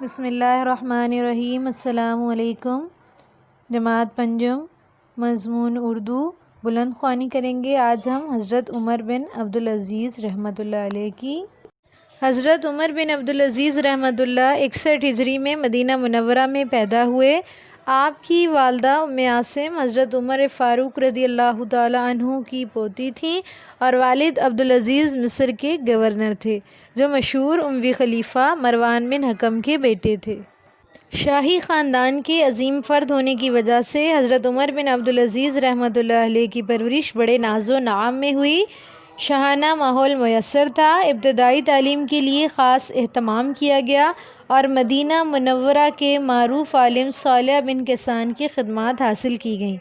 بسم اللہ الرحمن الرحیم۔ السلام علیکم۔ جماعت پنجم مضمون اردو بلند خوانی کریں گے۔ آج ہم حضرت عمر بن عبدالعزیز رحمۃ اللہ علیہ کی حضرت عمر بن عبدالعزیز رحمۃ اللہ 61 ہجری میں مدینہ منورہ میں پیدا ہوئے۔ آپ کی والدہ ام عاصم حضرت عمر فاروق رضی اللہ تعالیٰ عنہ کی پوتی تھیں اور والد عبدالعزیز مصر کے گورنر تھے، جو مشہور اموی خلیفہ مروان بن حکم کے بیٹے تھے۔ شاہی خاندان کے عظیم فرد ہونے کی وجہ سے حضرت عمر بن عبدالعزیز رحمۃ اللہ علیہ کی پرورش بڑے ناز و نعام میں ہوئی۔ شاہانہ ماحول میسر تھا۔ ابتدائی تعلیم کے لیے خاص اہتمام کیا گیا اور مدینہ منورہ کے معروف عالم صالح بن کیسان کی خدمات حاصل کی گئیں۔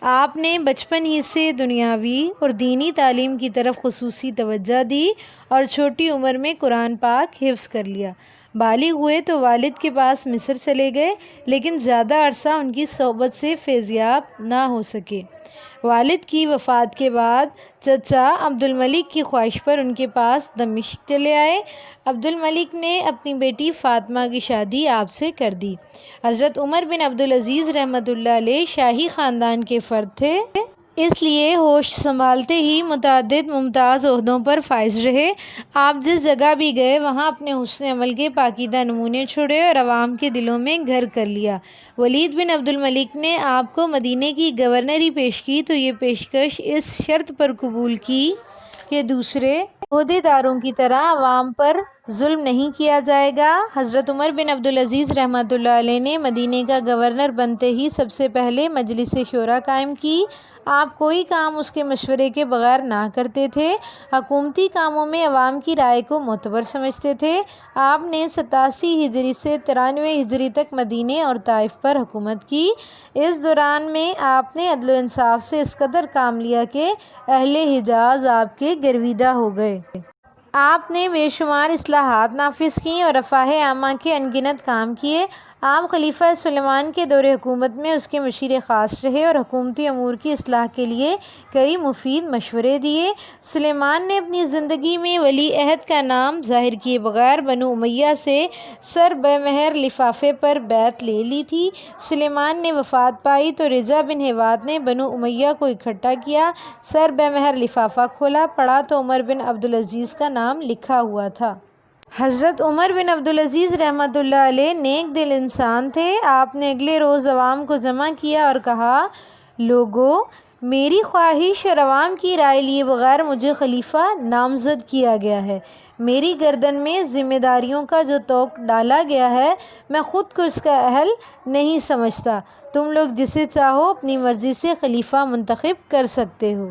آپ نے بچپن ہی سے دنیاوی اور دینی تعلیم کی طرف خصوصی توجہ دی اور چھوٹی عمر میں قرآن پاک حفظ کر لیا۔ بالغ ہوئے تو والد کے پاس مصر چلے گئے، لیکن زیادہ عرصہ ان کی صحبت سے فیضیاب نہ ہو سکے۔ والد کی وفات کے بعد چچا عبدالملک کی خواہش پر ان کے پاس دمشق چلے آئے۔ عبدالملک نے اپنی بیٹی فاطمہ کی شادی آپ سے کر دی۔ حضرت عمر بن عبدالعزیز رحمۃ اللہ علیہ شاہی خاندان کے فرد تھے، اس لیے ہوش سنبھالتے ہی متعدد ممتاز عہدوں پر فائز رہے۔ آپ جس جگہ بھی گئے وہاں اپنے حسن عمل کے پاکیزہ نمونے چھوڑے اور عوام کے دلوں میں گھر کر لیا۔ ولید بن عبدالملک نے آپ کو مدینے کی گورنری پیش کی تو یہ پیشکش اس شرط پر قبول کی کہ دوسرے عہدے داروں کی طرح عوام پر ظلم نہیں کیا جائے گا۔ حضرت عمر بن عبدالعزیز رحمۃ اللہ علیہ نے مدینے کا گورنر بنتے ہی سب سے پہلے مجلس شورا قائم کی۔ آپ کوئی کام اس کے مشورے کے بغیر نہ کرتے تھے۔ حکومتی کاموں میں عوام کی رائے کو معتبر سمجھتے تھے۔ آپ نے 87 ہجری سے 93 ہجری تک مدینے اور طائف پر حکومت کی۔ اس دوران میں آپ نے عدل و انصاف سے اس قدر کام لیا کہ اہل حجاز آپ کے گرویدہ ہو گئے۔ آپ نے بے شمار اصلاحات نافذ کیں اور رفاہ عامہ کے ان گنت کام کیے۔ آپ خلیفہ سلیمان کے دور حکومت میں اس کے مشیر خاص رہے اور حکومتی امور کی اصلاح کے لیے کئی مفید مشورے دیے۔ سلیمان نے اپنی زندگی میں ولی عہد کا نام ظاہر کیے بغیر بنو امیہ سے سر بے مہر لفافے پر بیعت لے لی تھی۔ سلیمان نے وفات پائی تو رضا بن ہیوات نے بنو امیہ کو اکٹھا کیا۔ سر بے مہر لفافہ کھولا، پڑھا تو عمر بن عبدالعزیز کا نام لکھا ہوا تھا۔ حضرت عمر بن عبدالعزیز رحمۃ اللہ علیہ نیک دل انسان تھے۔ آپ نے اگلے روز عوام کو جمع کیا اور کہا، لوگو، میری خواہش اور عوام کی رائے لیے بغیر مجھے خلیفہ نامزد کیا گیا ہے۔ میری گردن میں ذمہ داریوں کا جو طوق ڈالا گیا ہے، میں خود کو اس کا اہل نہیں سمجھتا۔ تم لوگ جسے چاہو اپنی مرضی سے خلیفہ منتخب کر سکتے ہو۔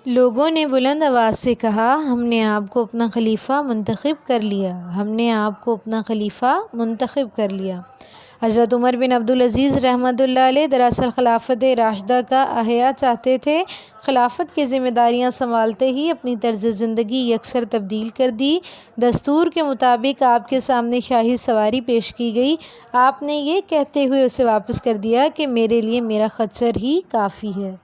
لوگوں نے بلند آواز سے کہا، ہم نے آپ کو اپنا خلیفہ منتخب کر لیا، ہم نے آپ کو اپنا خلیفہ منتخب کر لیا۔ حضرت عمر بن عبدالعزیز رحمۃ اللہ علیہ دراصل خلافت راشدہ کا احیاء چاہتے تھے۔ خلافت کی ذمہ داریاں سنبھالتے ہی اپنی طرز زندگی یکسر تبدیل کر دی۔ دستور کے مطابق آپ کے سامنے شاہی سواری پیش کی گئی۔ آپ نے یہ کہتے ہوئے اسے واپس کر دیا کہ میرے لیے میرا خچر ہی کافی ہے۔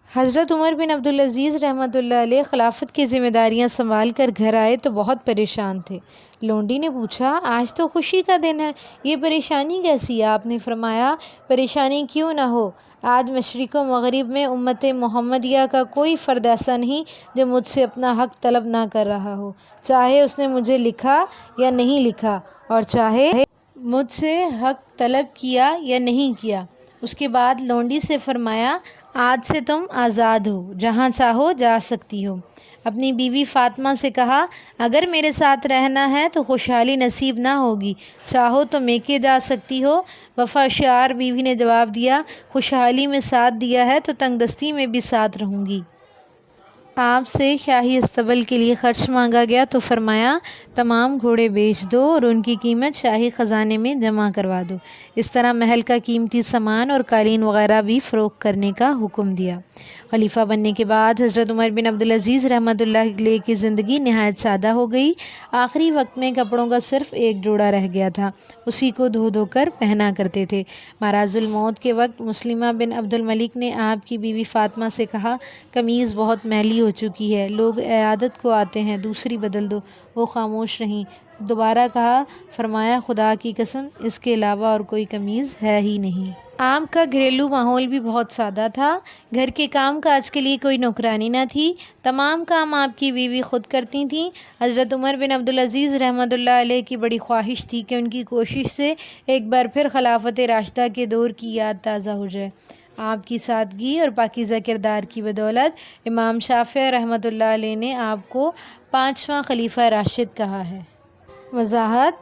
حضرت عمر بن عبدالعزیز رحمۃ اللہ علیہ خلافت کی ذمہ داریاں سنبھال کر گھر آئے تو بہت پریشان تھے۔ لونڈی نے پوچھا، آج تو خوشی کا دن ہے، یہ پریشانی کیسی ہے؟ آپ نے فرمایا، پریشانی کیوں نہ ہو، آج مشرق و مغرب میں امت محمدیہ کا کوئی فرد ایسا نہیں جو مجھ سے اپنا حق طلب نہ کر رہا ہو، چاہے اس نے مجھے لکھا یا نہیں لکھا اور چاہے مجھ سے حق طلب کیا یا نہیں کیا۔ اس کے بعد لونڈی سے فرمایا، آج سے تم آزاد ہو، جہاں چاہو جا سکتی ہو۔ اپنی بیوی فاطمہ سے کہا، اگر میرے ساتھ رہنا ہے تو خوشحالی نصیب نہ ہوگی، چاہو تو میکے جا سکتی ہو۔ وفا شعار بیوی نے جواب دیا، خوشحالی میں ساتھ دیا ہے تو تنگ دستی میں بھی ساتھ رہوں گی۔ آپ سے شاہی استبل کے لیے خرچ مانگا گیا تو فرمایا، تمام گھوڑے بیچ دو اور ان کی قیمت شاہی خزانے میں جمع کروا دو۔ اس طرح محل کا قیمتی سامان اور قالین وغیرہ بھی فروخت کرنے کا حکم دیا۔ خلیفہ بننے کے بعد حضرت عمر بن عبدالعزیز رحمۃ اللہ علیہ کی زندگی نہایت سادہ ہو گئی۔ آخری وقت میں کپڑوں کا صرف ایک جوڑا رہ گیا تھا، اسی کو دھو دھو کر پہنا کرتے تھے۔ مراز الموت کے وقت مسلمہ بن عبدالملک نے آپ کی بیوی فاطمہ سے کہا، قمیض بہت میلی ہو چکی ہے، لوگ عیادت کو آتے ہیں، دوسری بدل دو۔ وہ خاموش رہیں۔ دوبارہ کہا، فرمایا خدا کی قسم اس کے علاوہ اور کوئی قمیض ہے ہی نہیں۔ آپ کا گھریلو ماحول بھی بہت سادہ تھا، گھر کے کام کاج کے لیے کوئی نوکرانی نہ تھی، تمام کام آپ کی بیوی خود کرتی تھیں۔ حضرت عمر بن عبدالعزیز رحمۃ اللہ علیہ کی بڑی خواہش تھی کہ ان کی کوشش سے ایک بار پھر خلافت راشدہ کے دور کی یاد تازہ ہو جائے۔ آپ کی سادگی اور پاکیزہ کردار کی بدولت امام شافعی رحمۃ اللہ علیہ نے آپ کو 5واں خلیفہ راشد کہا ہے۔ وضاحت: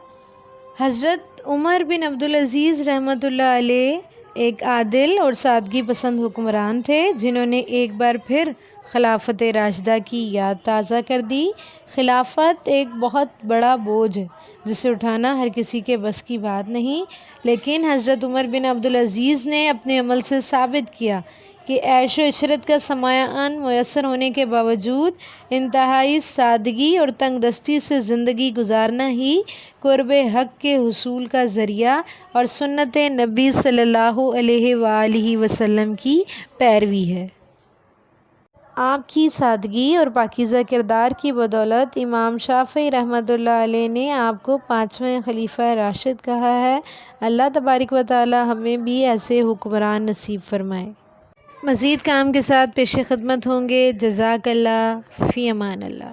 حضرت عمر بن عبدالعزیز رحمۃ اللہ علیہ ایک عادل اور سادگی پسند حکمران تھے جنہوں نے ایک بار پھر خلافت راشدہ کی یاد تازہ کر دی۔ خلافت ایک بہت بڑا بوجھ ہے جسے اٹھانا ہر کسی کے بس کی بات نہیں، لیکن حضرت عمر بن عبدالعزیز نے اپنے عمل سے ثابت کیا کہ عیش و عشرت کا سامان میسر ہونے کے باوجود انتہائی سادگی اور تنگ دستی سے زندگی گزارنا ہی قرب حق کے حصول کا ذریعہ اور سنت نبی صلی اللہ علیہ وآلہ وسلم کی پیروی ہے۔ آپ کی سادگی اور پاکیزہ کردار کی بدولت امام شافعی رحمۃ اللہ علیہ نے آپ کو 5ویں خلیفہ راشد کہا ہے۔ اللہ تبارک و تعالی ہمیں بھی ایسے حکمران نصیب فرمائے۔ مزید کام کے ساتھ پیش خدمت ہوں گے۔ جزاک اللہ، فی امان اللہ۔